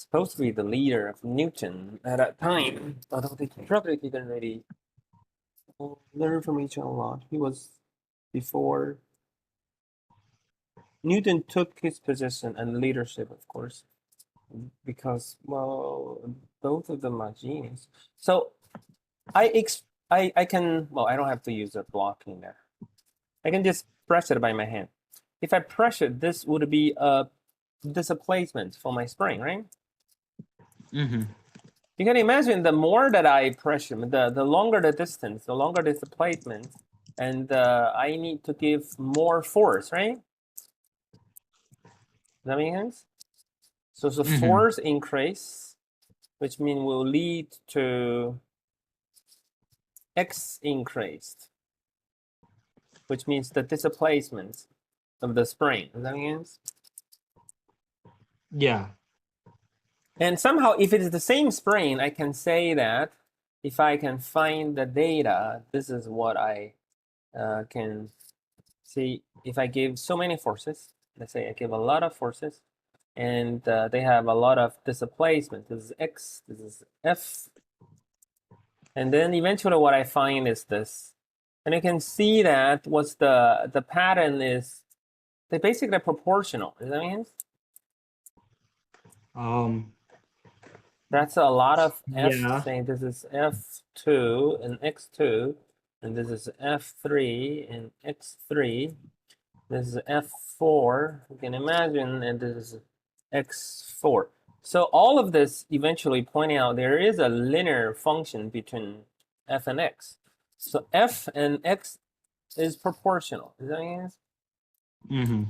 supposed to be the leader of Newton at that time, although they probably didn't really learn from each other a lot. He was before Newton took his position and leadership, of course, because, well, both of them are genius. So I can, well, I don't have to use a blocking there. I can just press it by my hand. If I press it, this would be a displacement for my spring, right? Mm-hmm. You can imagine the more that I press them, the longer the distance, the longer the displacement, and I need to give more force, right? Does that make sense? So the force increase, which means will lead to x increased, which means the displacement of the spring. Does that make sense? Yeah. And somehow, if it is the same spring, I can say that if I can find the data, this is what I can see. If I give so many forces, let's say I give a lot of forces, and they have a lot of displacement. This is x, this is f. And then eventually what I find is this. And you can see that what's the pattern is, they're basically proportional. Does that make sense? That's a lot of f, Yeah. saying this is f2 and x2, and this is f3 and x3. This is f4, you can imagine, and this is x4. So all of this eventually pointing out there is a linear function between f and x. So f and x is proportional. Does that make sense? Mm-hmm.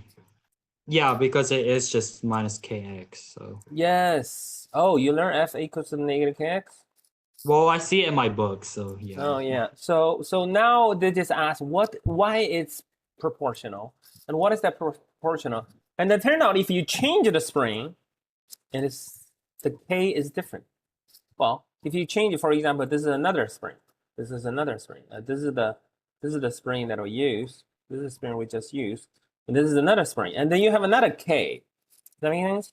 Yeah, because it is just minus kx. So Yes. Oh, you learn f equals to negative kx? well, I see it in my book, so yeah. Oh yeah. So now they just ask why it's proportional and what is that proportional? And then turn out if you change the spring, and it's the k is different. Well, if you change it, for example, this is another spring. This is another spring. This is the spring that we use. This is the spring we just used. And this is another spring. And then you have another k. Does that make sense?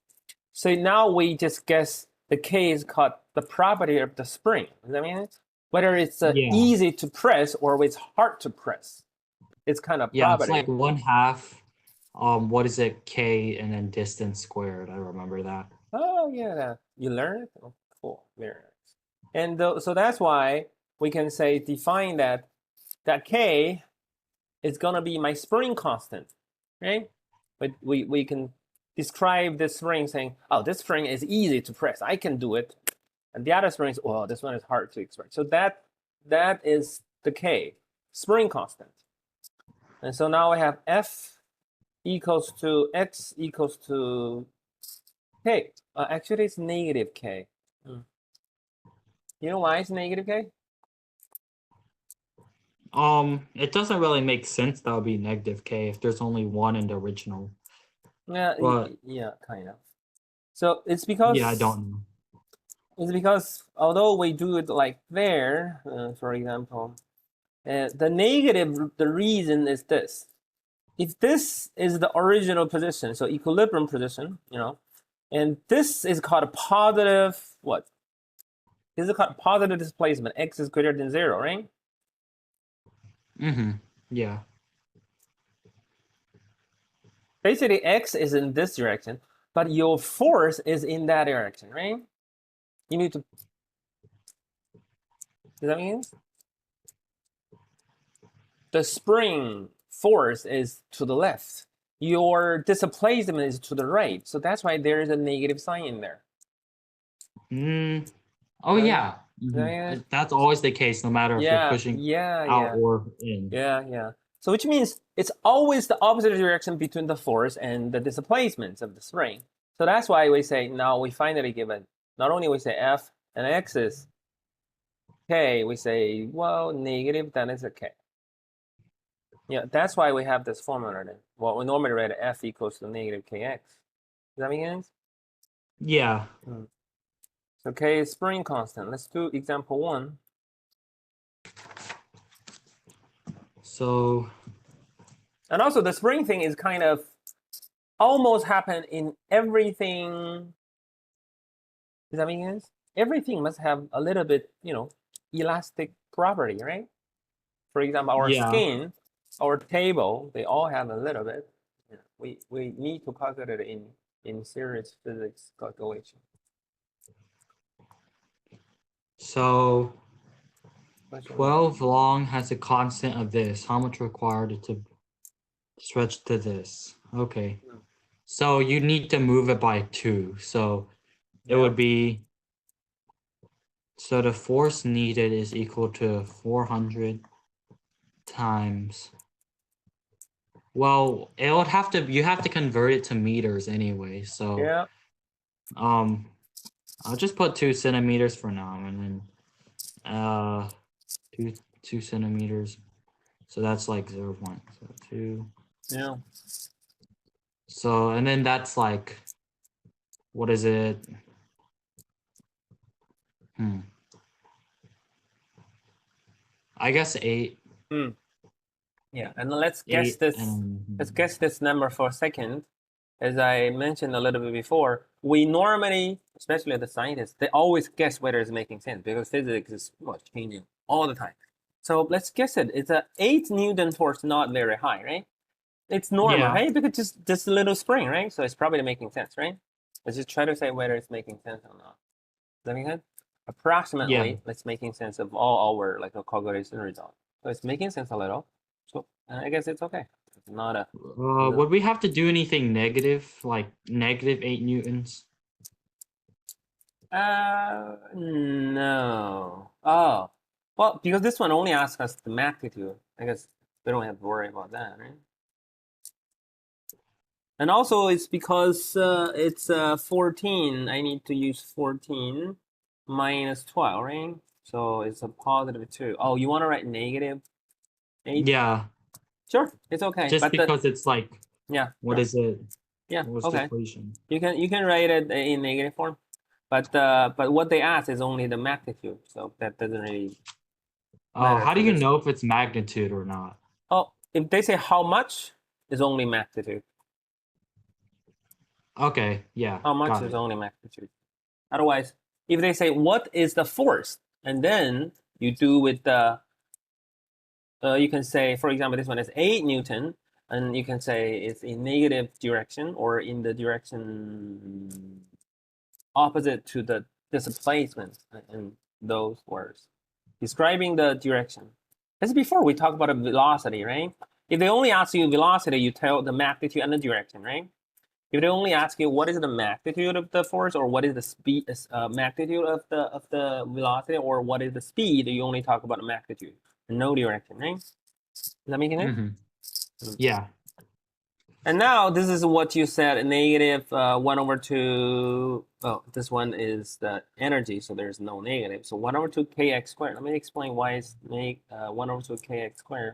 So now we just guess the k is called the property of the spring. Does that make sense? Whether it's Yeah. easy to press or it's hard to press. It's kind of Yeah, it's property. like 1/2. What is it? K and then distance squared. I remember that. Oh yeah, you learn it. Oh, cool, very nice. And so that's why we can say define that k is gonna be my spring constant, right? But we can describe this spring saying, oh, this spring is easy to press. I can do it. And the other spring is, oh, this one is hard to express. So that is the k, spring constant. And so now I have f equals to x equals to k. Actually, it's negative k. You know why it's negative k? It doesn't really make sense that would be negative k if there's only one in the original. Yeah, But yeah, kind of. So it's yeah, I because don't know. although we do it like there, for example, the negative, the reason is this. If this is the original position, so equilibrium position, and this is called a positive, what? This is called positive displacement. X is greater than 0, right? Mm-hmm. Yeah. Basically, X is in this direction, but your force is in that direction, right? You need to. Does that mean? The spring force is to the left. Your displacement is to the right. So that's why there is a negative sign in there. Oh, Right? yeah. Mm-hmm. That's always the case, no matter if you're pushing out or in. Yeah. So which means it's always the opposite direction between the force and the displacements of the spring. So that's why we say now we finally given, not only we say F and X is K, we say, well, negative, then it's a K. Yeah, that's why we have this formula then. Well, we normally write F equals to negative KX. Does that make sense? Yeah. So K is spring constant. Let's do example 1. So. And also the spring thing is kind of almost happen in everything Does that make sense? Everything must have a little bit, elastic property, right? For example, our Yeah. skin, our table, they all have a little bit. We need to calculate it in series physics calculation. So Question 12 long has a constant of this. How much required to stretch to this? Okay. Hmm. So you need to move it by 2. So it Yeah. would be, so the force needed is equal to 400 times, well, it would have to, you have to convert it to meters anyway. So Yeah. I'll just put 2 centimeters for now, and then 2 centimeters. So that's like 0 0.2. Yeah. So, and then that's like, what is it? I guess 8. Hmm. Yeah. And let's guess 8 this. and Let's guess this number for a second. As I mentioned a little bit before, we normally, especially the scientists, they always guess whether it's making sense because physics is changing all the time. So let's guess it. It's a 8 Newton force, not very high, right? It's normal, yeah. right? Because just a little spring, right? So it's probably making sense, right? Let's just try to say whether it's making sense or not. Does that make sense? Approximately, Yeah. it's making sense of all our calculation results. So it's making sense a little. So I guess it's okay. It's not a Would we have to do anything negative, like negative 8 newtons? No. Oh, well, because this one only asks us the magnitude. I guess we don't have to worry about that, right? And also, it's because it's 14. I need to use 14 minus 12, right? So it's a positive 2. Oh, you want to write negative 8? Yeah, Sure, it's okay. just But because it's like, yeah, what sure. is it? Yeah, What was the okay. equation? You can write it in negative form, but what they ask is only the magnitude, so that doesn't really Oh, matter how do for you this. know if it's magnitude or not? Oh, if they say how much, is only magnitude. Okay, yeah, How much got is it. only magnitude. Otherwise, if they say what is the force, and then you do with the, you can say, for example, this one is 8 Newton, and you can say it's in negative direction or in the direction opposite to the displacement in those words, describing the direction. As before, we talked about a velocity, right? If they only ask you velocity, you tell the magnitude and the direction, right? If they only ask you what is the magnitude of the force or what is the speed magnitude of the velocity or what is the speed, you only talk about the magnitude and no direction, right? Does that make sense? Yeah. And now this is what you said, negative 1 over 2. Oh, this one is the energy, so there's no negative. So 1 over 2 kx squared. Let me explain why it's 1 over 2 kx squared.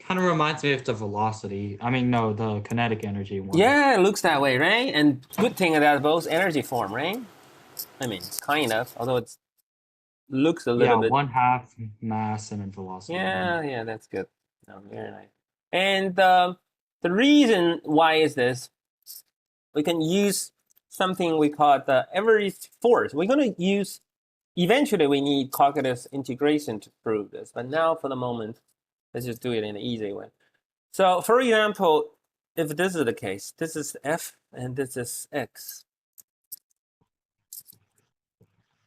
Kind of reminds me of the velocity. I mean, no, the kinetic energy one. Yeah, it looks that way, right? And good thing that both energy form, right? I mean, kind of, although it looks a little bit. 1/2 mass and then velocity. Yeah, that's good. No, very nice. And the reason why is this, we can use something we call the average force. We're going to use, eventually we need calculus integration to prove this, but now for the moment, let's just do it in an easy way. So for example, if this is the case, this is F and this is X.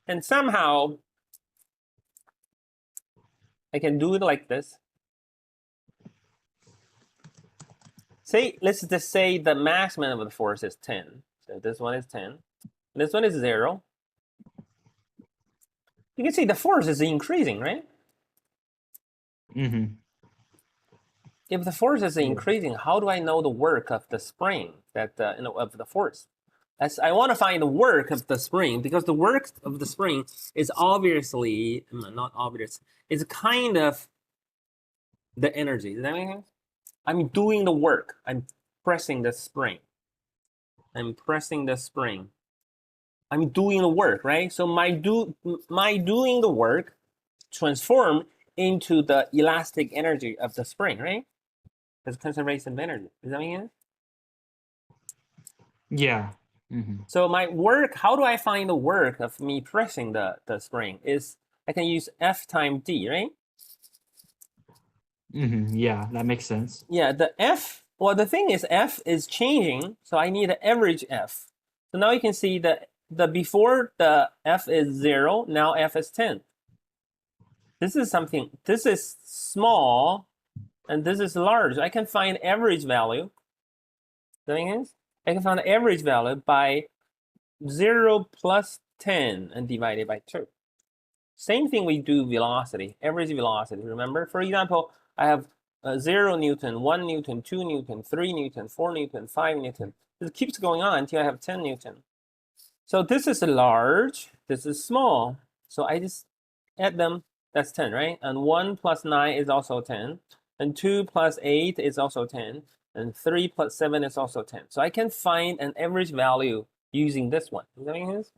And somehow I can do it like this. Say, let's just say the maximum of the force is 10. So this one is 10. This one is 0. You can see the force is increasing, right? Mm-hmm. If the force is increasing, how do I know the work of the spring that of the force? As I want to find the work of the spring because the work of the spring is obviously not obvious. It's kind of the energy. Does that make sense? I'm doing the work. I'm pressing the spring. I'm pressing the spring. I'm doing the work, right? So my doing the work transform into the elastic energy of the spring, right? That's conservation of energy. Does that make sense? Yeah. So my work, how do I find the work of me pressing the spring? Is I can use F times D, right? Yeah, that makes sense. Yeah, the F, well, the thing is F is changing, so I need an average F. So now you can see the before the F is 0, now F is 10. This is something, this is small, and this is large. I can find average value. That makes sense? I can find average value by 0 plus 10 and divided by 2. Same thing we do velocity, average velocity. Remember, for example, I have 0 Newton, 1 Newton, 2 Newton, 3 Newton, 4 Newton, 5 Newton. It keeps going on until I have 10 Newton. So this is large, this is small. So I just add them, that's 10, right? And 1 plus 9 is also 10. And 2 plus 8 is also 10. And 3 plus 7 is also 10. So I can find an average value using this one. Does that make sense?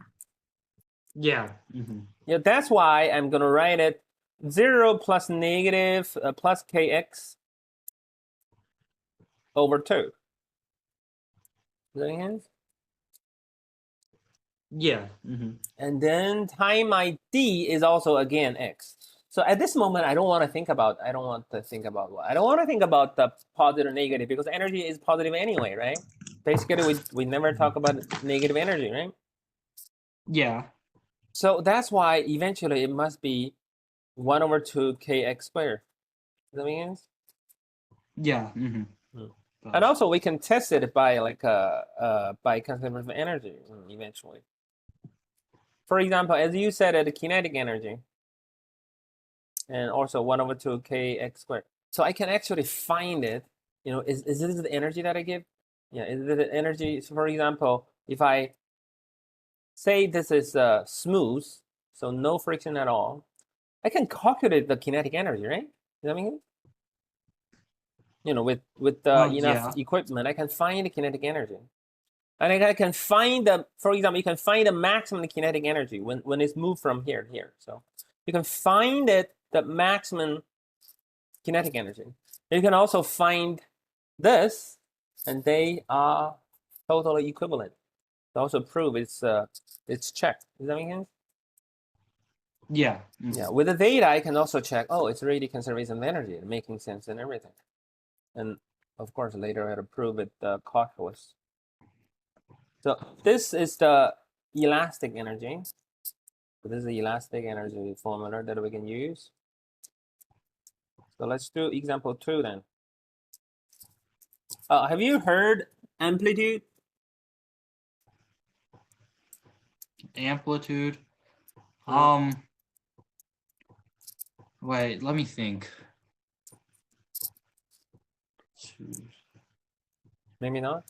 Yeah. Yeah, that's why I'm going to write it 0 plus negative plus kx over 2. Does that make sense? Yeah. And then time my d is also again x. So at this moment, I don't want to think about what. I don't want to think about the positive or negative because energy is positive anyway, right? Basically, we never talk about negative energy, right? Yeah. So that's why eventually it must be 1 over 2 kx squared. Does that make sense? Yeah. And also we can test it by by conservation of energy eventually. For example, as you said, the kinetic energy, and also 1 over 2 kx squared. So I can actually find it. You know, is this the energy that I give? Yeah, is it the energy? So for example, if I say this is smooth, so no friction at all, I can calculate the kinetic energy, right? Does that make sense? You know, with enough equipment, I can find the kinetic energy. And I can find the, for example, you can find the maximum kinetic energy when it's moved from here to here. So you can find it, the maximum kinetic energy. You can also find this, and they are totally equivalent. To also prove it's checked. Does that make sense? Yeah. Yeah. With the data, I can also check. Oh, it's really conservation of energy, making sense and everything. And of course, later I had to prove it calculus. So this is the elastic energy. So this is the elastic energy formula that we can use. So let's do example 2 then. Have you heard amplitude? Amplitude. Wait, let me think. Maybe not.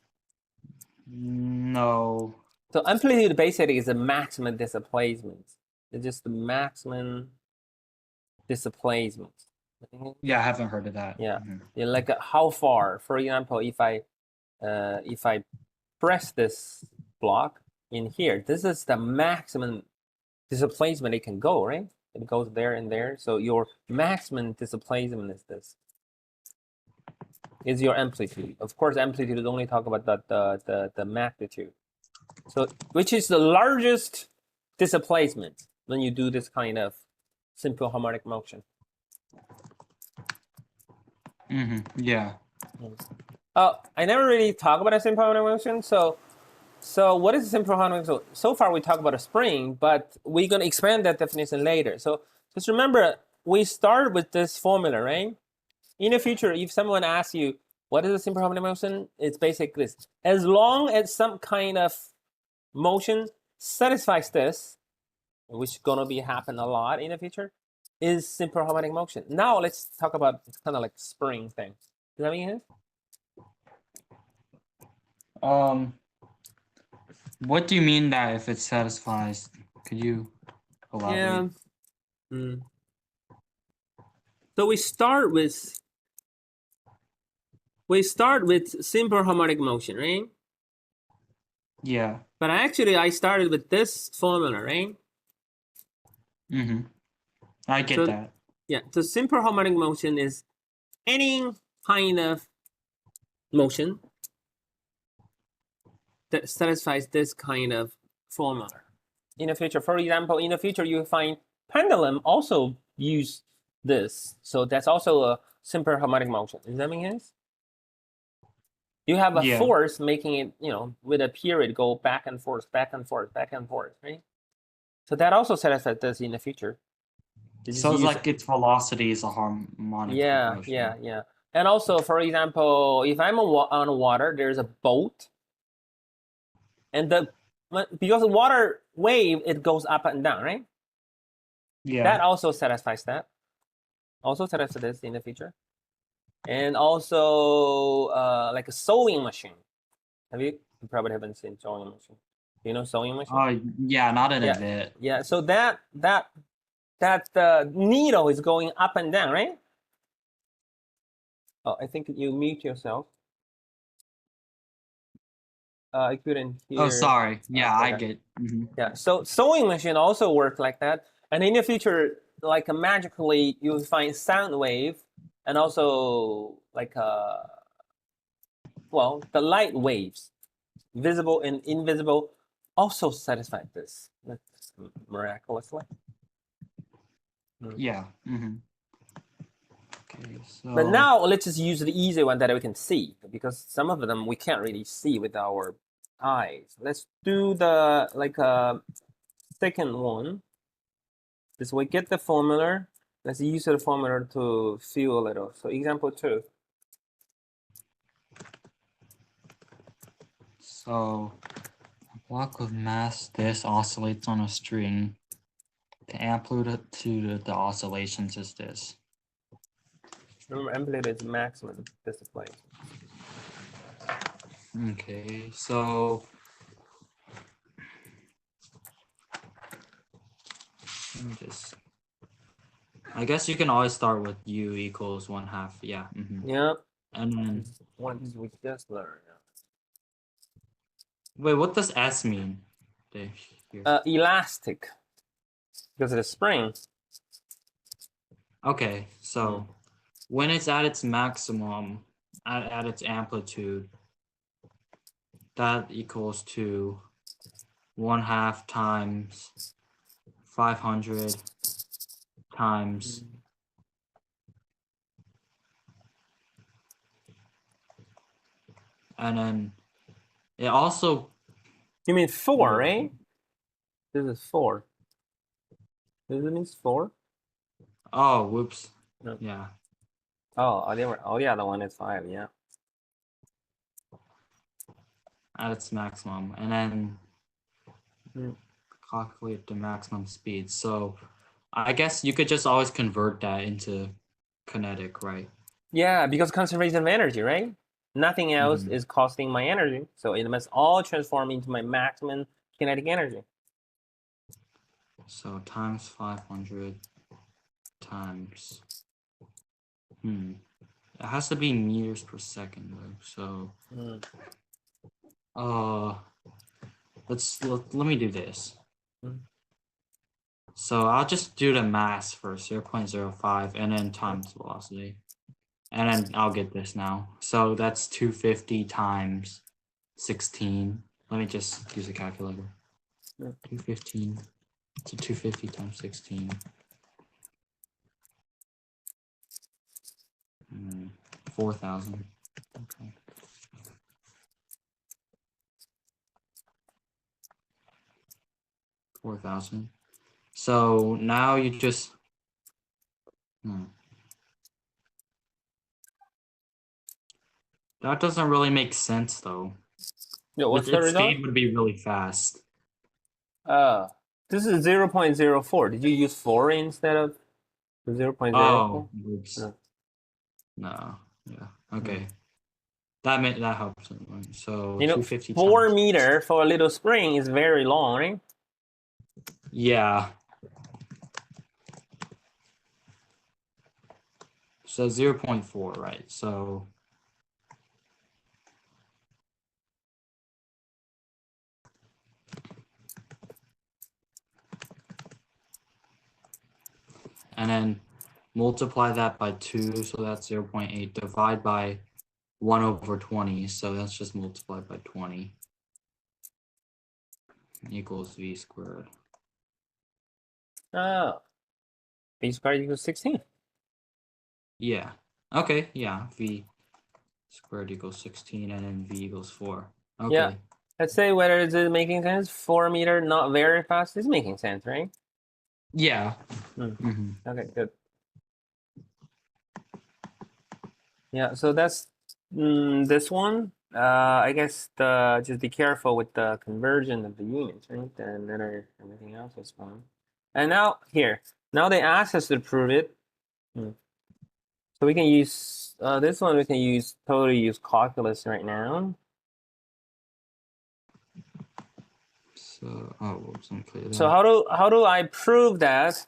No. So amplitude basically is the maximum displacement. It's just the maximum displacement. Yeah, I haven't heard of that. Yeah, like how far? For example, if I press this block in here, this is the maximum displacement it can go, right? It goes there and there. So your maximum displacement is this. Is your amplitude. Of course, amplitude is only talk about the magnitude. So which is the largest displacement when you do this kind of simple harmonic motion? Yeah. I never really talk about a simple harmonic motion. So what is a simple harmonic motion? So far we talk about a spring, but we're gonna expand that definition later. So just remember, we start with this formula, right? In the future, if someone asks you what is a simple harmonic motion, it's basically this: as long as some kind of motion satisfies this, which is gonna be happen a lot in the future, is simple harmonic motion. Now let's talk about kind of like spring thing. Does that make sense? What do you mean that if it satisfies? Could you elaborate? Yeah. So we start with simple harmonic motion, right? Yeah. But actually, I started with this formula, right? I get that. Yeah. So simple harmonic motion is any kind of motion that satisfies this kind of formula. In the future, for example, in the future, you find pendulum also use this. So that's also a simple harmonic motion. Does that make sense? You have a Yeah. force making it, with a period go back and forth, back and forth, back and forth, right? So that also satisfies this in the future. So it's like its velocity is a harmonic motion. Yeah. And also, for example, if I'm on water, there's a boat, and because the water wave, it goes up and down, right? Yeah. That also satisfies that. Also satisfies this in the future. And also, like a sewing machine. You probably haven't seen sewing machine. Do you know sewing machine? Oh, yeah, not in a bit. Yeah, so that needle is going up and down, right? Oh, I think you mute yourself. I couldn't hear. Oh, sorry. Yeah, okay. I get. Yeah, so sewing machine also work like that. And in the future, like magically, you'll find sound wave, and also like the light waves, visible and invisible, also satisfy this. That's miraculously. Yeah. Okay, so. But now let's just use the easy one that we can see, because some of them we can't really see with our eyes. Let's do the second one. This we get the formula. Let's use the formula to feel a little. So example 2. So a block of mass this oscillates on a string. The amplitude of the oscillations is this. Remember, amplitude is maximum display. Okay, so let me just. I guess you can always start with u equals 1/2. Yeah. Yep. And then once we just learned. Wait, what does S mean? Elastic. Because of the spring. Okay, so when it's at its maximum, at its amplitude, that equals to 1/2 times 500 times and then it also. You mean 4, right? This is 4. Does it mean 4? Oh, whoops. No. Yeah. Oh, yeah, the one is 5, yeah. At its maximum, and then calculate the maximum speed. So I guess you could just always convert that into kinetic, right? Yeah, because conservation of energy, right? Nothing else is costing my energy, so it must all transform into my maximum kinetic energy. So times 500 times. It has to be meters per second though. So let me do this. So I'll just do the mass for 0.05 and then times velocity. And then I'll get this now. So that's 250 times 16. Let me just use a calculator. 215 to 250 times 16. 4,000. Okay. $4,000. So now you just. That doesn't really make sense though. Yeah, what's the result? Speed would be really fast. This is 0.04. Did you use 4 instead of 0.04? Oh, oops. No. Yeah. Okay. That helps. So 250 4 times. meter for a little spring is very long, right? Yeah. So 0.4, right? So and then multiply that by 2, so that's 0.8. Divide by 1/20, so that's just multiplied by 20. equals v squared. Oh, v squared equals 16. Yeah. Okay. Yeah. V squared equals 16, and then v equals 4. Okay. Yeah. Let's say whether it's making sense. 4 meter, not very fast. It's making sense, right? Yeah. Mm. Okay, good. Yeah, so that's this one. I guess just be careful with the conversion of the units, right? And then everything else is fine. And now here, now they ask us to prove it. So we can use this one. We can totally use calculus right now. So whoops, let me clear that. So how do I prove that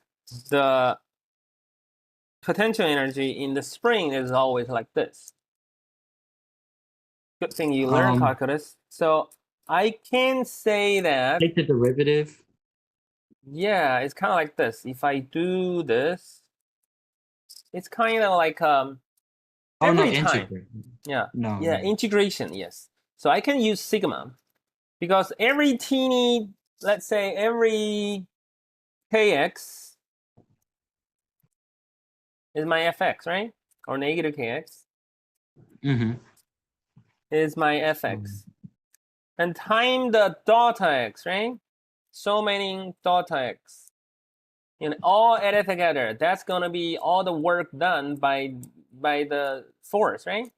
the potential energy in the spring is always like this? Good thing you learn calculus. So I can say that. Take the derivative. Yeah, it's kind of like this. If I do this, it's kind of like every time. Integrate. Yeah. No. Yeah, no. integration. Yes. So I can use sigma because every teeny, let's say every kx is my fx, right? Or negative kx is my fx, and time the delta x, right? So many delta x. And all added together, that's gonna be all the work done by the force, right?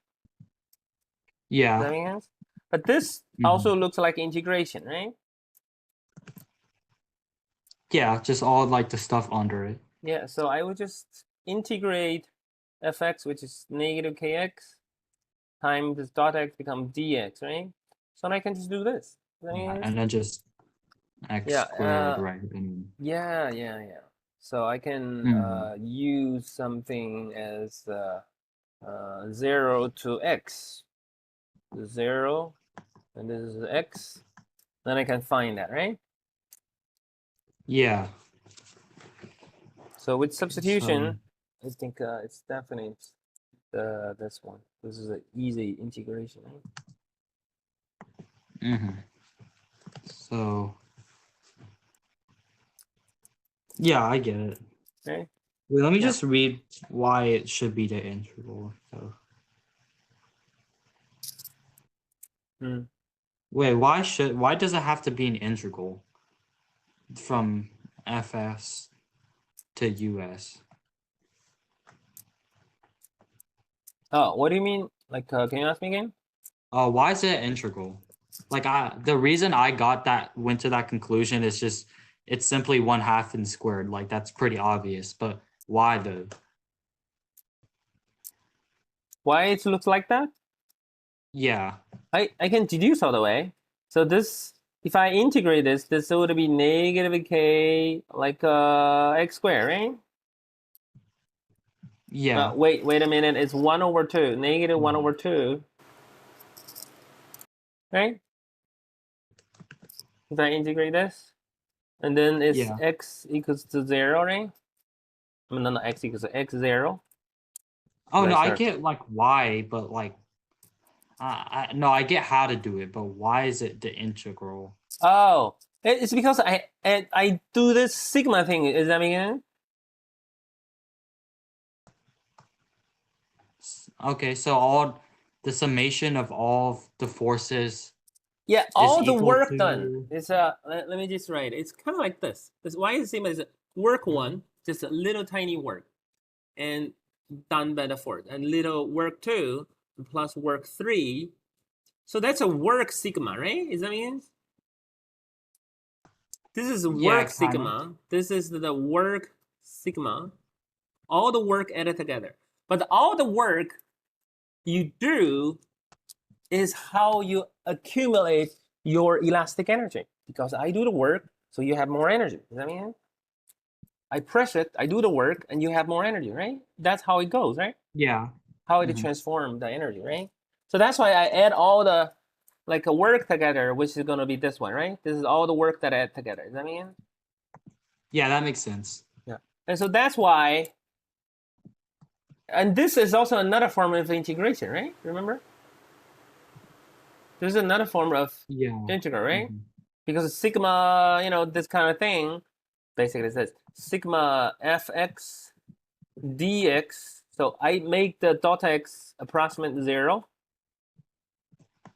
Yeah. Does that make sense? But this also looks like integration, right? Yeah, just all like the stuff under it. Yeah, so I would just integrate fx, which is negative kx, times this dot x becomes dx, right? So now I can just do this. And then just x squared, right? Yeah. So I can use something as 0 to x. 0, and this is x. Then I can find that, right? Yeah. So with substitution, I think it's definitely this one. This is an easy integration, right? So yeah, I get it. Okay. Wait, let me just read why it should be the integral. So. Wait, why does it have to be an integral from FS to US? Oh, what do you mean? Like, can you ask me again? Why is it integral? Like, the reason I went to that conclusion is just it's simply 1/2 and squared. Like, that's pretty obvious. But why though? Why it looks like that? Yeah. I can deduce all the way. So this, if I integrate this would be negative k like x squared, right? Yeah. Wait a minute. It's 1/2, negative 1/2, right? If I integrate this, and then it's x equals to 0, right? I mean, no, x equals to x0. Oh no, I get like why, but like, no, I get how to do it, but why is it the integral? Oh, it's because I do this sigma thing. Is that making sense? Okay, so all the summation of all the forces. Yeah, all the work done. It's let me just write. It's kind of like this. Why is the same as work 1, just a little tiny work, and done by the force, and little work 2 plus work 3. So that's a work sigma, right? Is that mean? This is work sigma. This is the work sigma. All the work added together. But all the work you do is how you accumulate your elastic energy. Because I do the work, so you have more energy. Does that mean? I press it, I do the work, and you have more energy, right? That's how it goes, right? Yeah. How it transforms the energy, right? So that's why I add all the like a work together, which is going to be this one, right? This is all the work that I add together. Does that mean? Yeah, that makes sense. Yeah. And so that's why, and this is also another form of integration, right? Remember? There's another form of integral, right? because sigma, you know, this kind of thing, basically says sigma fx dx. So I make the dot x approximate 0.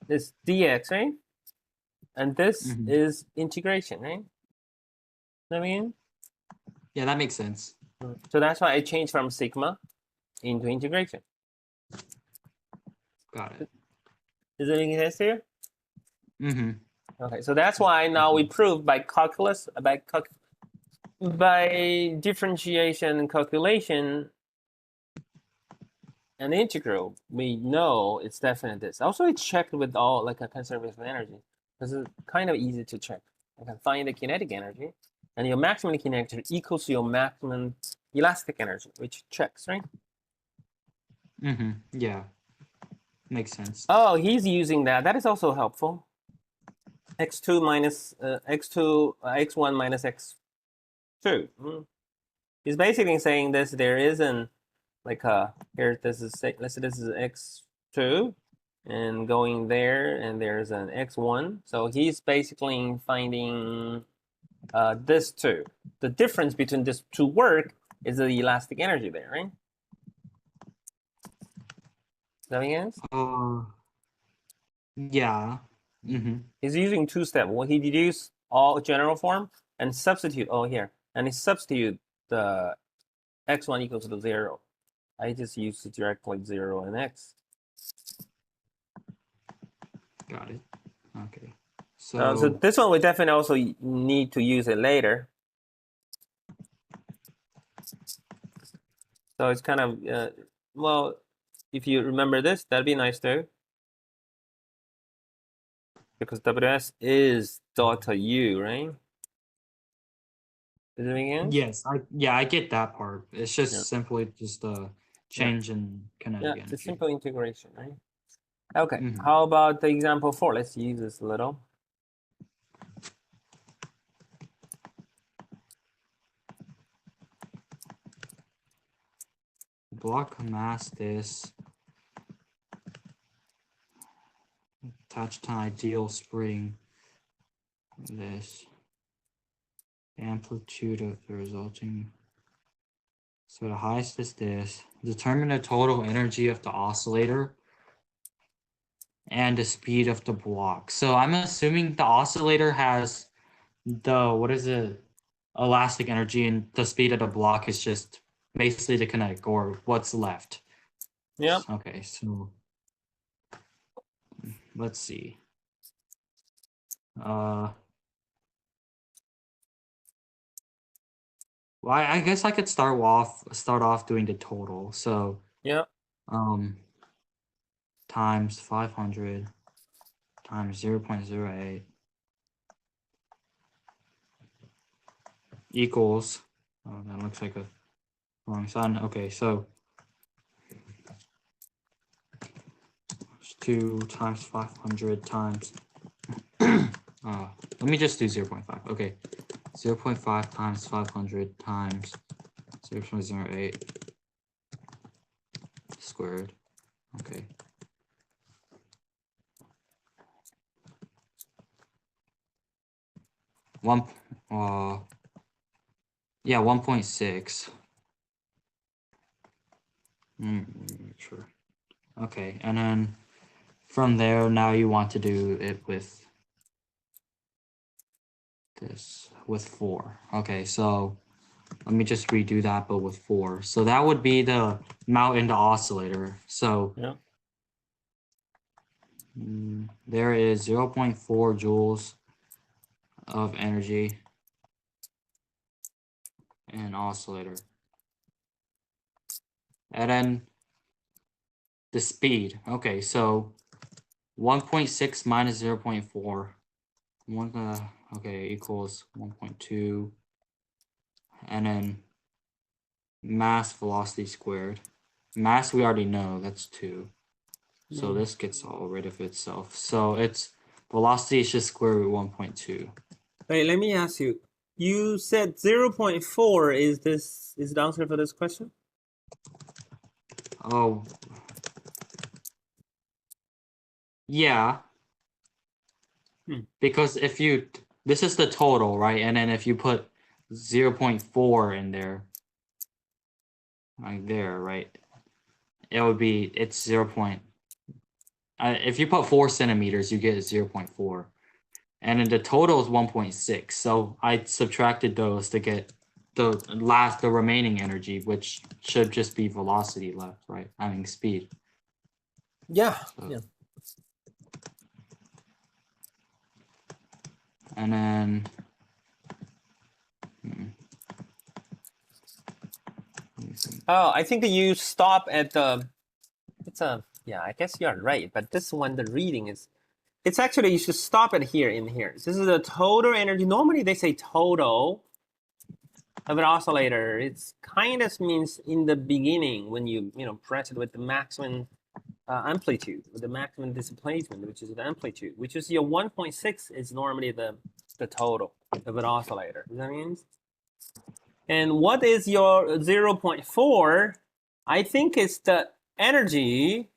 This dx, right? And this is integration, right? I mean, Yeah, that makes sense. so that's why I changed from sigma into integration. Got it. Is it making sense here? Mm-hmm. Okay, so that's why now we prove by calculus, by differentiation and calculation and integral, we know it's definitely this. Also, I checked with all like a conservation energy because it's kind of easy to check. I can find the kinetic energy, and your maximum kinetic energy equals to your maximum elastic energy, which checks, right? Mm-hmm. Yeah. Makes sense. Oh, he's using that. That is also helpful. X2 minus x2 x1 minus x2. He's basically saying this. There isn't like here. This is let's say this is x2, and going there, and there's an x1. So he's basically finding this two. The difference between these two work is the elastic energy there, right? Does that make sense? Yeah. Mm-hmm. He's using two steps. Well, he deduce all general form and substitute. Oh, here, and he substitute the x1 equals to 0. I just use it directly 0 and x. Got it. Okay. So this one we definitely also need to use it later. So it's kind of well, if you remember this, that'd be nice too. Because WS is delta U, right? Is it making sense? Yes, I get that part. It's just simply just a change in kinetic energy. It's a simple integration, right? Okay, how about the example 4? Let's use this a little. Block mass this. Attached to an ideal spring. This. Amplitude of the resulting. So the highest is this. Determine the total energy of the oscillator and the speed of the block. So I'm assuming the oscillator has the, what is it? Elastic energy, and the speed of the block is just basically the kinetic or what's left. Yeah. Okay, so let's see. Well, I guess I could start off doing the total. So yeah, times 500 times 0.08 equals. Oh, that looks like a wrong sign. Okay, so 2 times 500 times. Let me just do 0.5. Okay, 0.5 times 500 times 0.08 squared. Okay. Yeah, 1.6. Sure. Okay, and then from there, now you want to do it with this, with 4. Okay, so let me just redo that, but with 4. So that would be the amount in the oscillator. So there is 0.4 joules of energy in an oscillator. And then the speed. Okay, so 1.6 minus 0.4. Okay, equals 1.2. And then mass velocity squared. Mass we already know, that's 2. So this gets all rid of itself. So its velocity is just square root 1.2. Wait, let me ask you. You said 0.4 is the answer for this question? Oh. Yeah. Because if you this is the total, right? And then if you put 0.4 in there, like there, right? It would be, it's 0. If you put 4 centimeters, you get 0.4. And then the total is 1.6. So I subtracted those to get the remaining energy, which should just be velocity left, right? I mean speed. Yeah. So, Yeah. and then Oh, I think you stop at the. It's a. Yeah, I guess you're right. But this one, the reading is. It's actually you should stop it here in here. This is the total energy. Normally they say total of an oscillator. It's kind of means in the beginning when you press it with the maximum amplitude, with the maximum displacement, which is the amplitude, which is your 1.6 is normally the total of an oscillator. Does that mean? And what is your 0.4? I think it's the energy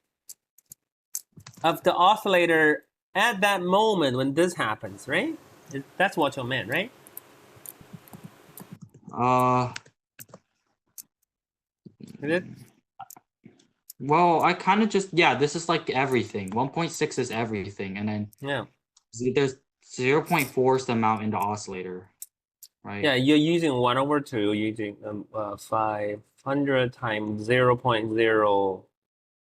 of the oscillator at that moment when this happens, right? That's what you meant, right? Is it? Well, I kind of just, yeah, this is like everything. 1.6 is everything. And then Yeah. there's 0.4 is the amount in the oscillator, right? Yeah, you're using 1/2, using 500 times 0.0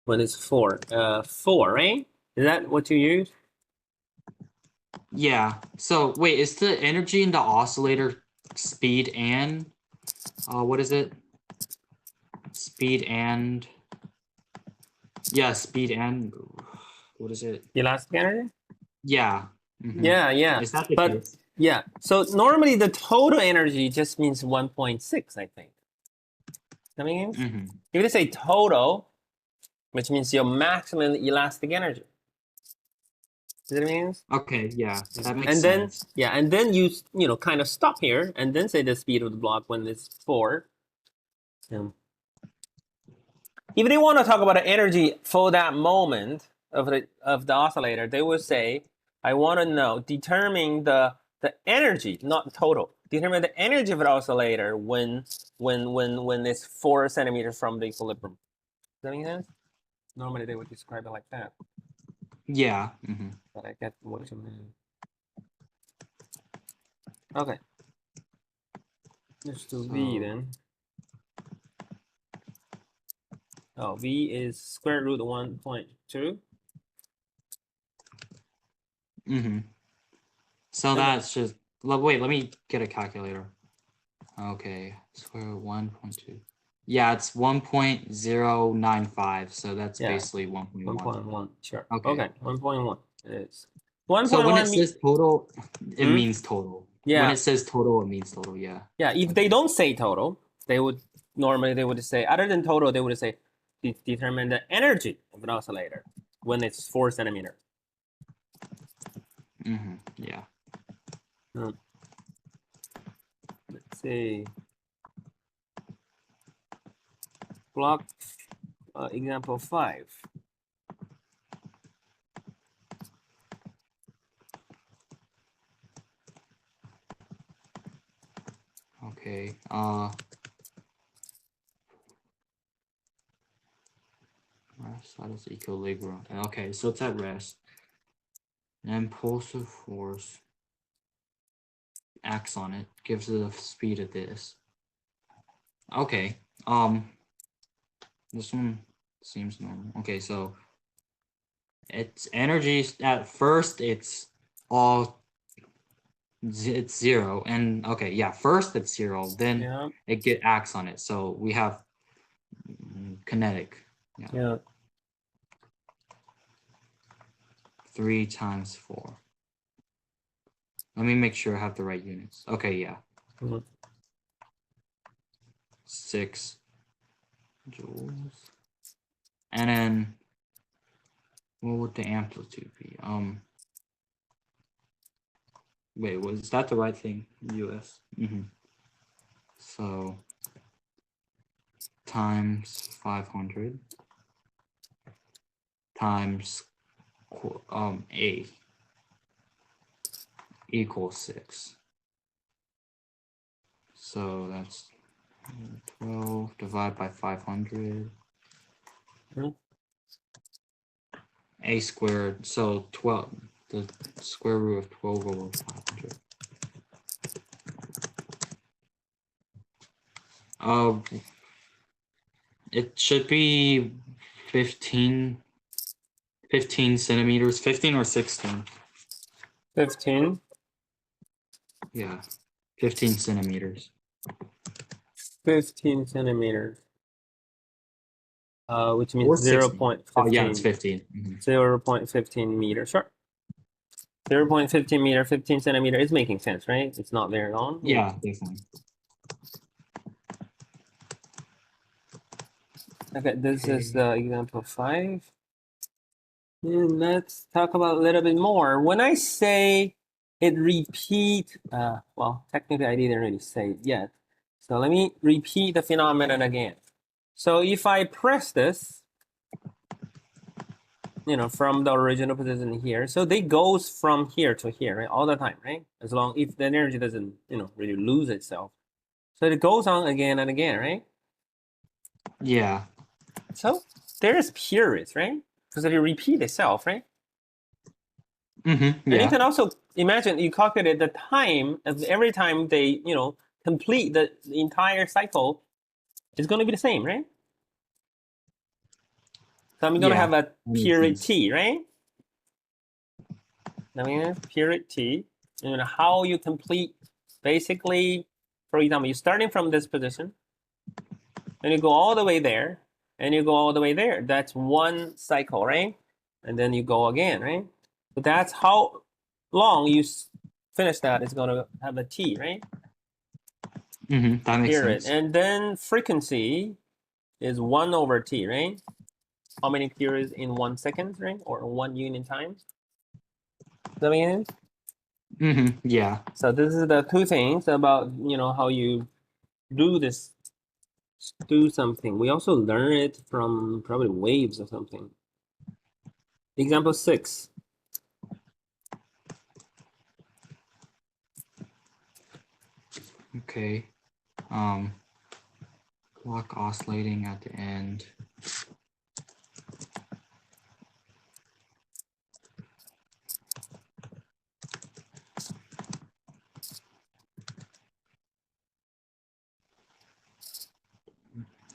when it's 4. 4, right? Is that what you use? Yeah. So wait, is the energy in the oscillator speed and what is it? Speed and speed and what is it? Elastic energy? Yeah. Yeah. Is that the But case? yeah, so normally the total energy just means 1.6, I think. That means if you say total, which means your maximum elastic energy. Does that mean? Okay, yeah, that makes And then sense. and then you kind of stop here and then say the speed of the block when it's 4. If they want to talk about the energy for that moment of the oscillator, they will say, I want to know, determine the energy, not total. Determine the energy of the oscillator when it's 4 centimeters from the equilibrium. Does that make sense? Normally they would describe it like that. Yeah. But I get what you mean. Okay. Let's do V then. Oh, V is square root of 1.2. So that's just, wait, let me get a calculator. Okay, square root 1.2. Yeah, it's 1.095. So that's basically 1.1. 1.1, sure. Okay. 1.1 is 1.1. So when it says total, it means total. Yeah. When it says total, it means total, yeah. Yeah, if they don't say total, they would say, other than total, they would say determine the energy of an oscillator when it's 4 centimeters. Yeah. Let's see. Block example 5. Okay. Rest at its equilibrium. Okay, so it's at rest. And impulsive force acts on it, gives it the speed of this. Okay. This one seems normal. Okay, so its energy at first it's 0, and okay, yeah, first it's 0, then it acts on it. So we have kinetic. Yeah. 3 times 4. Let me make sure I have the right units. Okay, yeah. 6 joules. And then what would the amplitude be? Wait, was that the right thing? US. So times 500 times A equals 6. So that's 12 divided by 500. Mhm. A squared, so 12, the square root of 12 over 500. It should be 15 centimeters, 15 or 16. 15. Yeah, 15 centimeters. 15 centimeters. Which means Or 0 16. Oh, yeah, it's 0.15. 15. Mhm. 0.15 meters. Sure. 0.15 meter, 15 centimeter is making sense, right? It's not very long. Yeah, definitely. Okay, this is Okay. the example 5. And let's talk about a little bit more. When I say it repeat, well, technically I didn't really say it yet. So let me repeat the phenomenon again. So if I press this, from the original position here, so they goes from here to here, right, all the time, right? As long if the energy doesn't, really lose itself. So it goes on again and again, right? Yeah. So there's periods, right? Because it repeat itself, right? Mm-hmm. And you Yeah. can also imagine you calculate the time of every time they, complete the entire cycle is going to be the same, right? So I'm going to Yeah. have a That makes period sense. t, right? I mean, period t, and how you complete, basically, for example, you're starting from this position, and you go all the way there, and you go all the way there. That's one cycle, right? And then you go again, right? So that's how long you finish that is going to have a t, right? Mm-hmm. That makes Period. sense. And then frequency is 1 over t, right? How many periods in 1 second, right? Or 1 unit time? Does that make sense? Mm-hmm. Yeah. So this is the two things about, how you do this, do something. We also learn it from probably waves or something. Example 6. Okay. Clock oscillating at the end.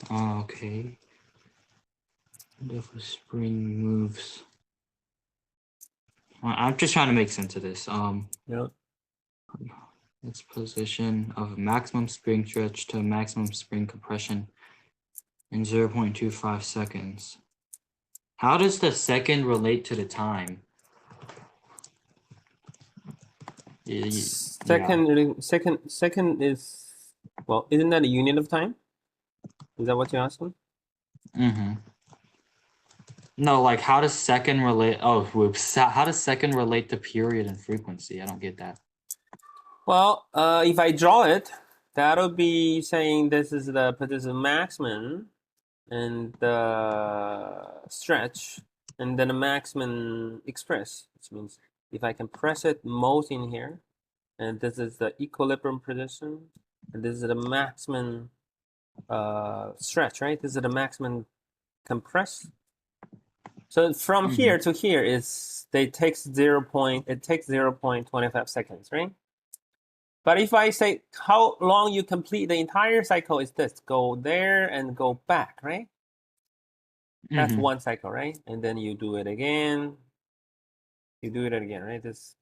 Okay. If a spring moves. I'm just trying to make sense of this. Yeah. Its position of maximum spring stretch to maximum spring compression in 0.25 seconds. How does the second relate to the time? Yeah. Second is, well, isn't that a unit of time? Is that what you're asking? Mm-hmm. No, like how does second relate? Oh, whoops. How does second relate to period and frequency? I don't get that. Well, if I draw it, that'll be saying this is the position maximum and the stretch, and then the maximum express, which means if I can press it most in here, and this is the equilibrium position, and this is the maximum stretch, right? This is the maximum compress. So from here to here is it takes 0.25 seconds, right? But if I say how long you complete the entire cycle is this, go there and go back, right? That's Mm-hmm. one cycle, right? And then you do it again. You do it again, right? This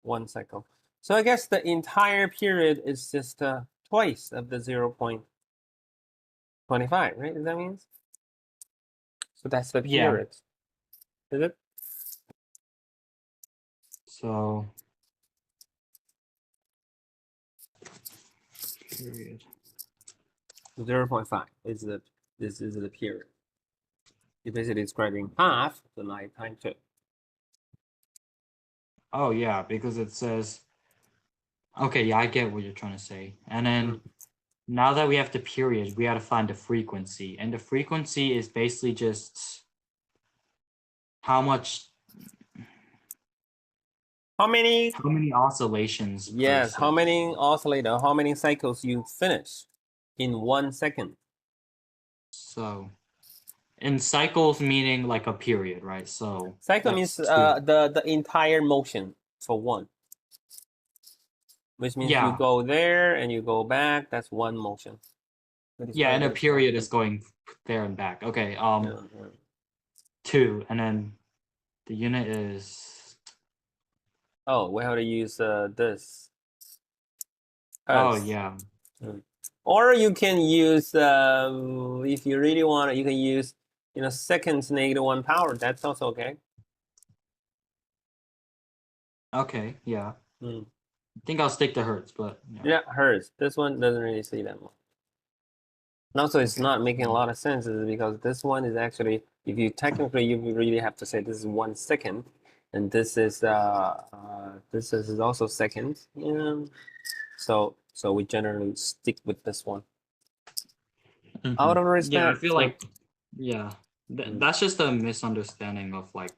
one cycle. So I guess the entire period is just twice of the 0.25, right? Does that mean? So that's the Yeah. period. Is it? So period. 0.5 is this is the period. You're basically describing half the nighttime too. Oh yeah, because it says. Okay, yeah, I get what you're trying to say. And then now that we have the period, we got to find the frequency, and the frequency is basically just how much How many? How many oscillations per Yes. How second? many oscillator? How many cycles you finish in 1 second? So in cycles meaning like a period, right? So Cycle means that's two. the entire motion for one, which means you Yeah. go there and you go back. That's one motion. Yeah, and a This one. period is going there and back. Okay, Yeah, yeah. 2, and then the unit is Oh, we have to use this. oh Hertz. yeah. Or you can use if you really want it, you can use seconds -1 power. That's also okay. Okay, yeah. Mm. I think I'll stick to Hertz, but yeah. Yeah, Hertz. This one doesn't really say that much. And also, it's not making a lot of sense is because this one is actually, if you technically, you really have to say this is 1 second, and this is also seconds. Yeah. So we generally stick with this one. Out of respect. Yeah, I feel to- like yeah. That's just a misunderstanding of like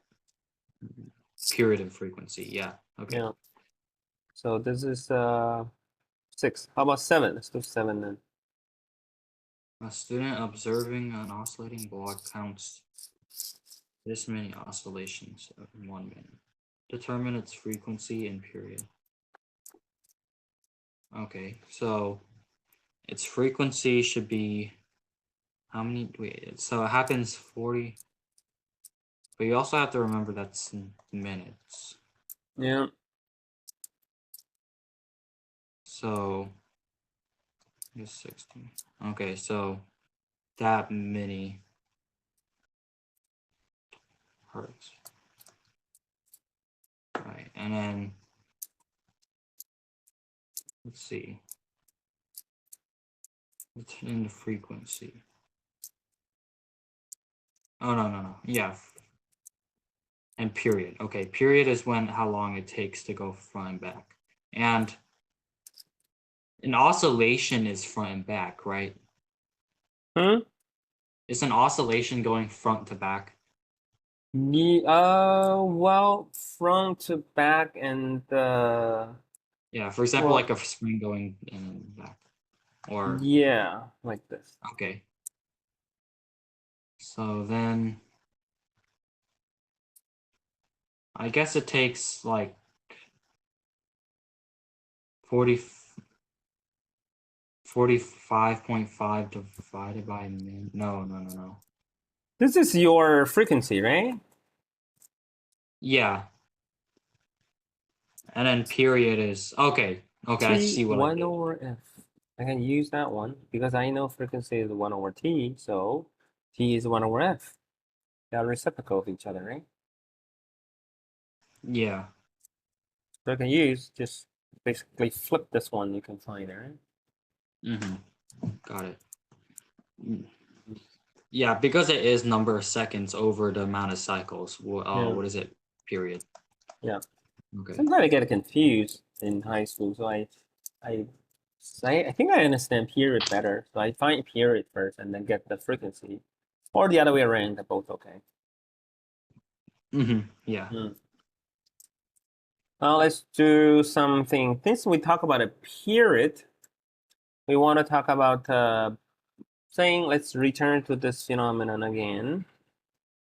period and frequency. Yeah. Okay. Yeah. So this is 6. How about 7? Let's do 7 then. A student observing an oscillating block counts this many oscillations in 1 minute. Determine its frequency and period. Okay, so its frequency should be how many? Wait, so it happens 40. But you also have to remember that's in minutes. Yeah. So it's 16. Okay, so that many hertz. Right, and then let's see. It's in the frequency. Oh no. Yeah. And period. Okay, period is how long it takes to go front and back. And an oscillation is front and back, right? Is an oscillation going front to back? Well, front to back and Yeah, for example, well, like a spring going in and back. Or yeah, like this. okay. So then I guess it takes like 45.5 divided by min. No. This is your frequency, right? Yeah. And then period is okay. Okay, I see what I 1 did. over f. I can use that one because I know frequency is 1 over t, so t is 1 over f. They are reciprocal of each other, right? Yeah. So I can use just basically flip this one. You can find it, right? Got it. Yeah, because it is number of seconds over the amount of cycles. What is it? Period. Yeah. Okay. Sometimes I get confused in high school, so I think I understand period better. So I find period first and then get the frequency, or the other way around. They're both okay. Yeah. Now let's do something. Since we talk about a period, we want to talk about saying, let's return to this phenomenon again.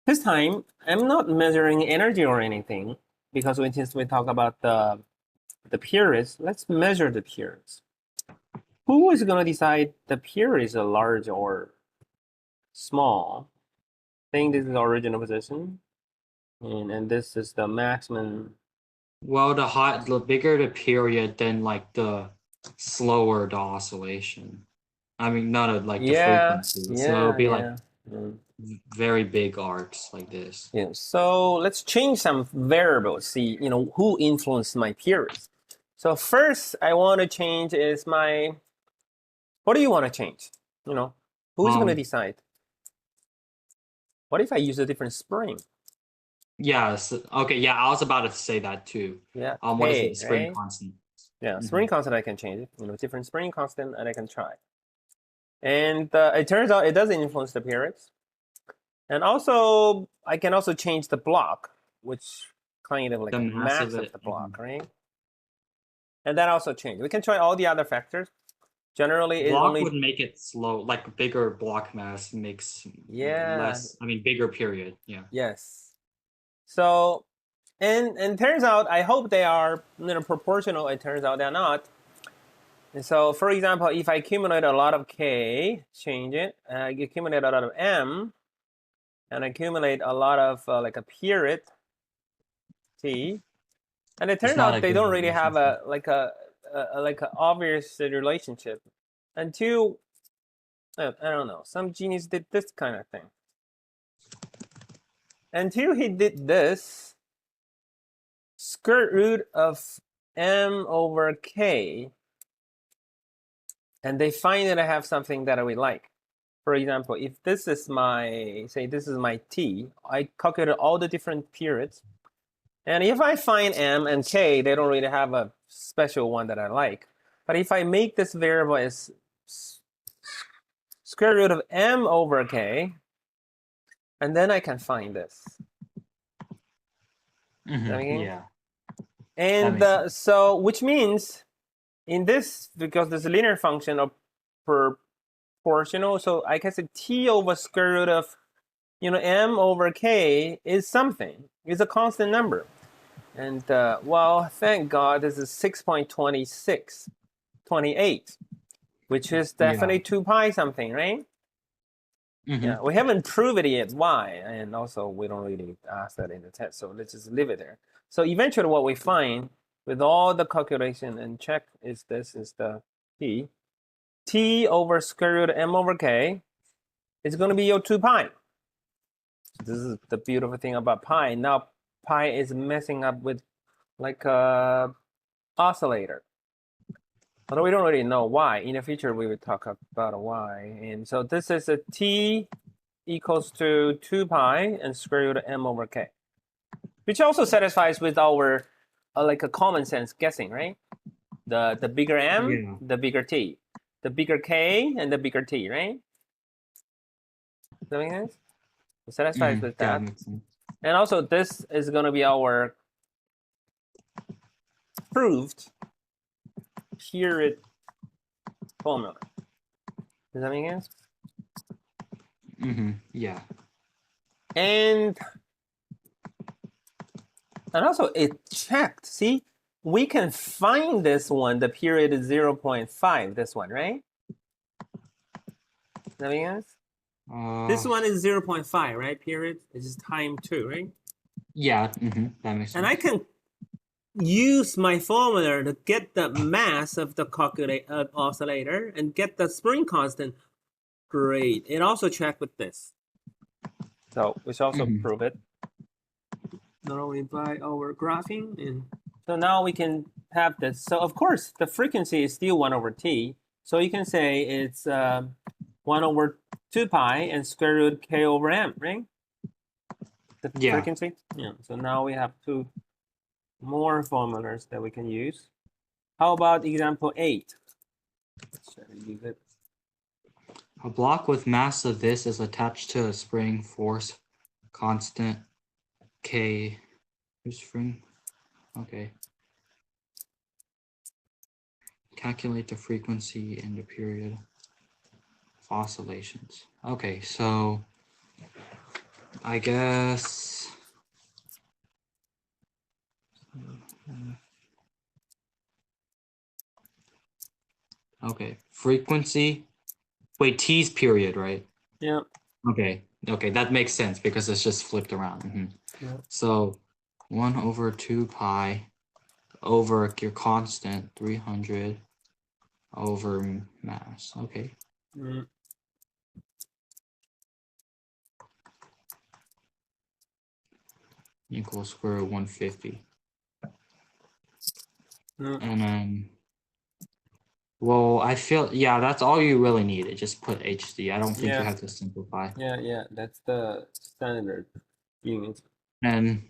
This time, I'm not measuring energy or anything because since we talk about the periods, let's measure the periods. Who is going to decide the period is a large or small? I think this is the original position, and this is the maximum. Well, the bigger the period, then like the slower the oscillation. I mean, not like the frequency. So it'll be like very big arcs like this. Yeah. So let's change some variables. See, who influenced my periods. So first, I want to change is my. What do you want to change? Who's going to decide? What if I use a different spring? Yeah. Okay. Yeah, I was about to say that too. Yeah. What is K, the spring right? constant? Yeah, spring constant I can change it. Different spring constant, and I can try. And it turns out it doesn't influence the periods. And also, I can also change the block, which kind of like The a mass of mass of it, the block, right? And that also changed. We can try all the other factors. Generally, it Block only would make it slow, like bigger block mass makes less, I mean, bigger period. Yeah. yes. So, and turns out, I hope they are proportional. It turns out they're not. And so, for example, if I accumulate a lot of K, change it, and I accumulate a lot of M, and accumulate a lot of like a period T, and it turns not out a they good don't really have relationship. like a obvious relationship until I don't know, some genius did this kind of thing. Until he did this, square root of M over K, and they find that I have something that we like. For example, if this is my, say this is my T, I calculated all the different periods. And if I find M and K, they don't really have a special one that I like. But if I make this variable as square root of M over K, and then I can find this. Yeah. And so, which means in this, because this linear function of proportional, so I can say T over square root of, M over K is something. It's a constant number. And well, thank God, this is 6.2628, which is definitely 2 pi something, right? Yeah, we haven't proved it yet why, and also we don't really ask that in the test, so let's just leave it there. So eventually what we find with all the calculation and check is this is the T over square root of M over K is going to be your 2 pi. So this is the beautiful thing about pi. Now pi is messing up with like a oscillator. Although we don't really know why. In the future, we will talk about why. And so this is a T equals to 2 pi and square root of M over K, which also satisfies with our like a common sense guessing, right? The bigger M, the bigger T. The bigger K and the bigger T, right? Does that make sense? It satisfies with that. Makes sense. And also this is going to be our proved period formula. Does that make sense? Yeah. And also it checked. See, we can find this one. The period is 0.5. This one, right? Does that make sense? This one is 0.5, right? Period. This is time 2, right? Yeah. That makes sense. And I can use my formula to get the mass of the oscillator and get the spring constant. Great. It also checked with this. So we should also prove it. Not only by our graphing. And so now we can have this. So of course, the frequency is still 1 over T. So you can say it's 1 over 2 pi and square root K over M, right? The frequency. Yeah. So now we have 2 more formulas that we can use. How about example 8? Let's try to use it. A block with mass of this is attached to a spring force constant K. Spring. Okay. Calculate the frequency and the period of oscillations. Okay, so I guess okay, frequency. Wait, T's period, right? Yeah. Okay, that makes sense because it's just flipped around. Yeah. So 1 over 2 pi over your constant 300 over mass. Okay. Equals square root 150. And then, well, I feel, yeah, that's all you really need. Just put HD. I don't think you have to simplify. Yeah, that's the standard unit. And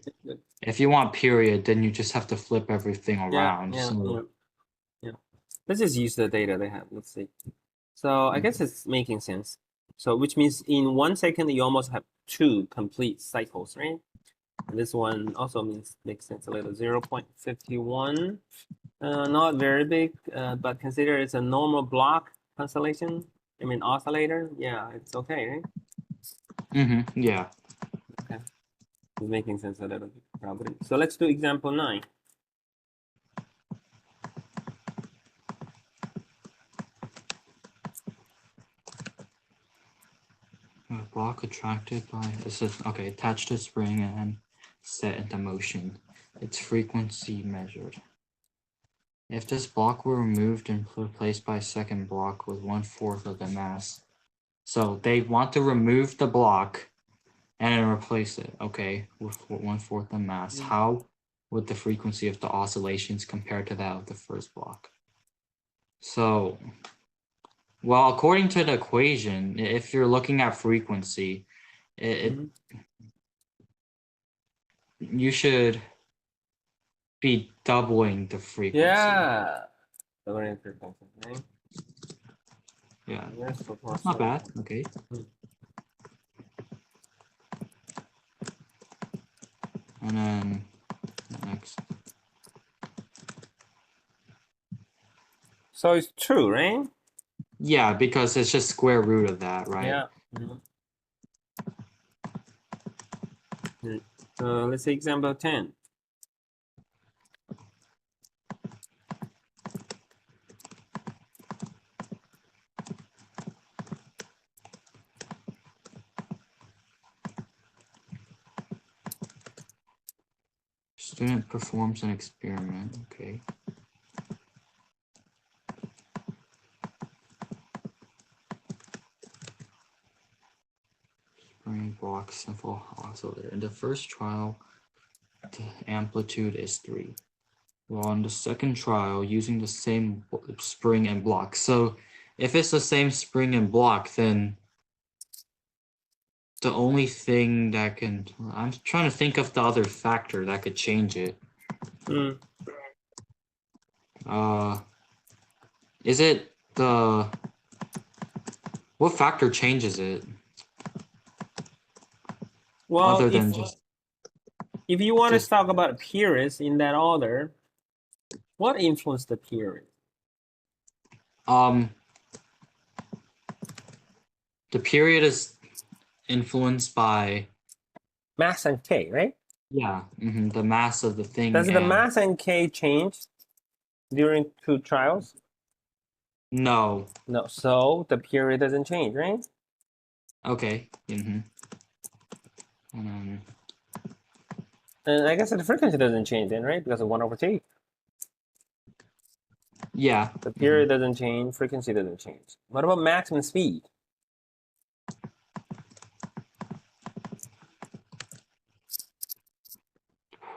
if you want period, then you just have to flip everything around. Yeah. Let's just use the data they have. Let's see. So I guess it's making sense. So which means in 1 second, you almost have 2 complete cycles, right? This one also makes sense a little. 0.51. Not very big, but consider it's a normal block constellation. I mean oscillator. Yeah, it's okay, right? Yeah. Okay. It's making sense a little bit probably. So let's do example 9. A block attracted by okay, attached to spring and set into motion. Its frequency measured. If this block were removed and replaced by a second block with 1/4 of the mass. So they want to remove the block and then replace it, okay, with 1/4 the mass. How would the frequency of the oscillations compare to that of the first block? So, well, according to the equation, if you're looking at frequency, you should be doubling the frequency. Yeah. Doubling frequency, right? Yeah. Yes, Not bad. Okay. And then next. So it's true, right? Yeah, because it's just square root of that, right? Yeah. Let's say example 10. Student performs an experiment. Okay. Spring block simple oscillator. In the first trial, the amplitude is 3. While in the second trial, using the same spring and block. So if it's the same spring and block, then the only thing that can, I'm trying to think of the other factor that could change it. Is it what factor changes it? Well, other than if you want just- to talk about appearance in that order, what influenced the appearance? The period is influenced by Mass and K, right? yeah, the mass of the thing. Does the mass and K change during 2 trials? No. No, so the period doesn't change, right? Okay. And I guess the frequency doesn't change then, right? Because of 1/T. Yeah. The period doesn't change, frequency doesn't change. What about maximum speed?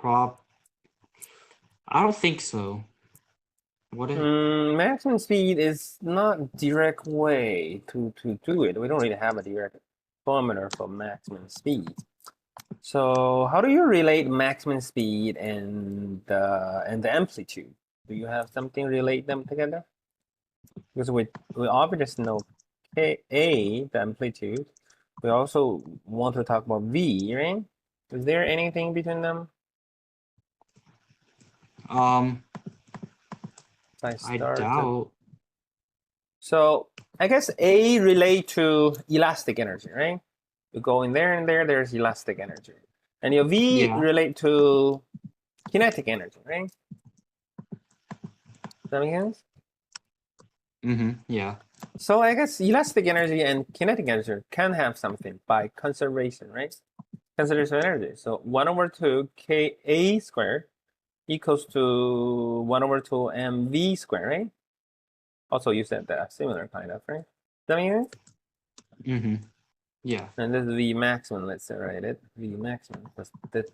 I don't think so. What if maximum speed is not direct way to do it. We don't really have a direct formula for maximum speed. So how do you relate maximum speed and the amplitude? Do you have something relate them together? Because we obviously know A, the amplitude. We also want to talk about V, right? Is there anything between them? I doubt. So I guess A relate to elastic energy, right? You go in there and there's elastic energy. And your V relate to kinetic energy, right? Does that make sense? Yeah. So I guess elastic energy and kinetic energy can have something by conservation, right? Conservation of energy. So 1/2 Ka squared equals to 1/2 mv squared, right? Also, you said that similar kind of, right? Does that make sense? Yeah. And this is V maximum, let's say, right? V maximum, because that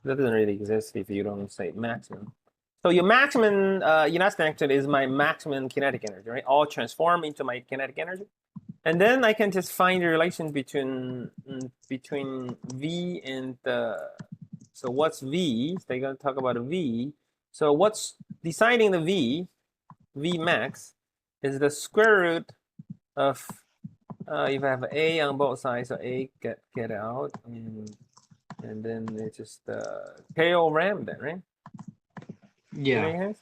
doesn't really exist if you don't say maximum. So your maximum elastic energy is my maximum kinetic energy, right? All transform into my kinetic energy. And then I can just find the relation between V and so what's V? They're going to talk about a V. So what's deciding the V max, is the square root of if I have A on both sides, so A get out, and and then it's just K over M then, right? Yeah.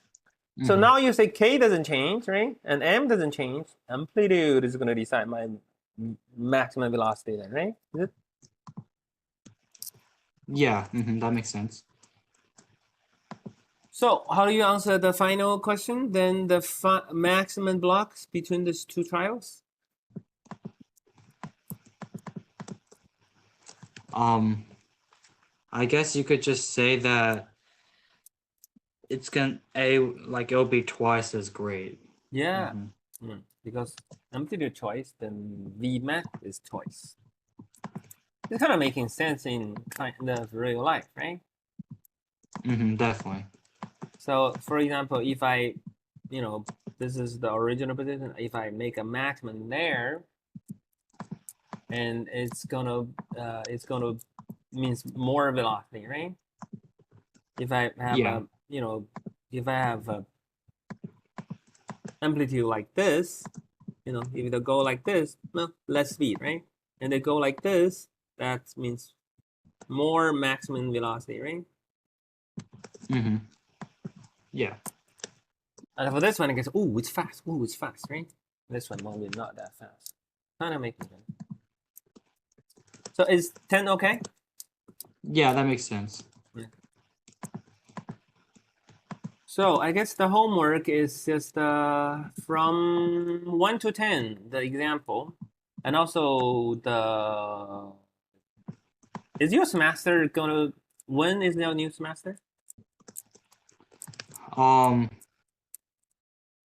So Mhm. now you say K doesn't change, right? And M doesn't change. Amplitude is going to decide my maximum velocity then, right? Is it? Yeah, that makes sense. So how do you answer the final question? Then the maximum blocks between these two trials? I guess you could just say that it's it'll be twice as great. Yeah, because amplitude twice, then Vmax is twice. It's kind of making sense in kind of real life, right? Definitely. So, for example, if I, this is the original position. If I make a maximum there, and it's gonna means more velocity, right? If I have Yeah. if I have a amplitude like this, if they go like this, well, less speed, right? And they go like this, that means more maximum velocity, right? Yeah. And for this one, it gets, ooh, it's fast. Ooh, it's fast, right? This one will be not that fast. Kind of making sense. So is 10 okay? Yeah, that makes sense. Yeah. So I guess the homework is just from 1 to 10, the example. And also is your semester gonna, when is your new semester?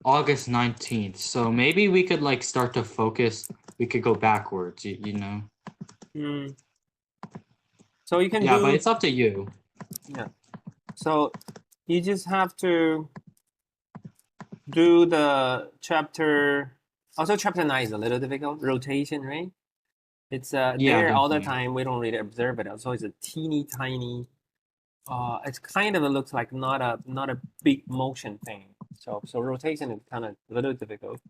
August 19th. So maybe we could like start to focus. We could go backwards, you know. So you can Yeah, do, but it's up to you. yeah. So you just have to do the chapter. Also, chapter 9 is a little difficult. Rotation, right? It's there all the Definitely. time. We don't really observe it. So it's a teeny tiny. It's kind of, it looks like not a big motion thing. So rotation is kind of a little difficult.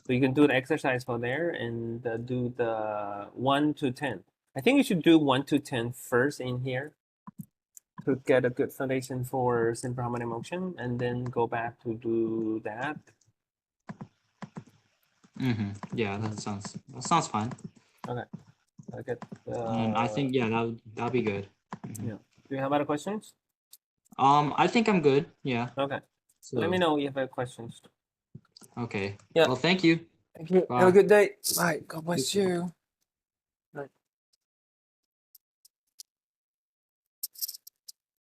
So you can do the exercise for there and do the 1 to 10. I think you should do 1 to 10 first in here to get a good foundation for simple harmonic motion, and then go back to do that. Yeah, that sounds fine. Okay. Okay. I think that'll be good. Yeah. Do you have other questions? I think I'm good. Yeah. Okay. So Let me know if you have questions. okay. Yeah. Well, thank you. Thank you. Bye. Have a good day. Bye. God bless you.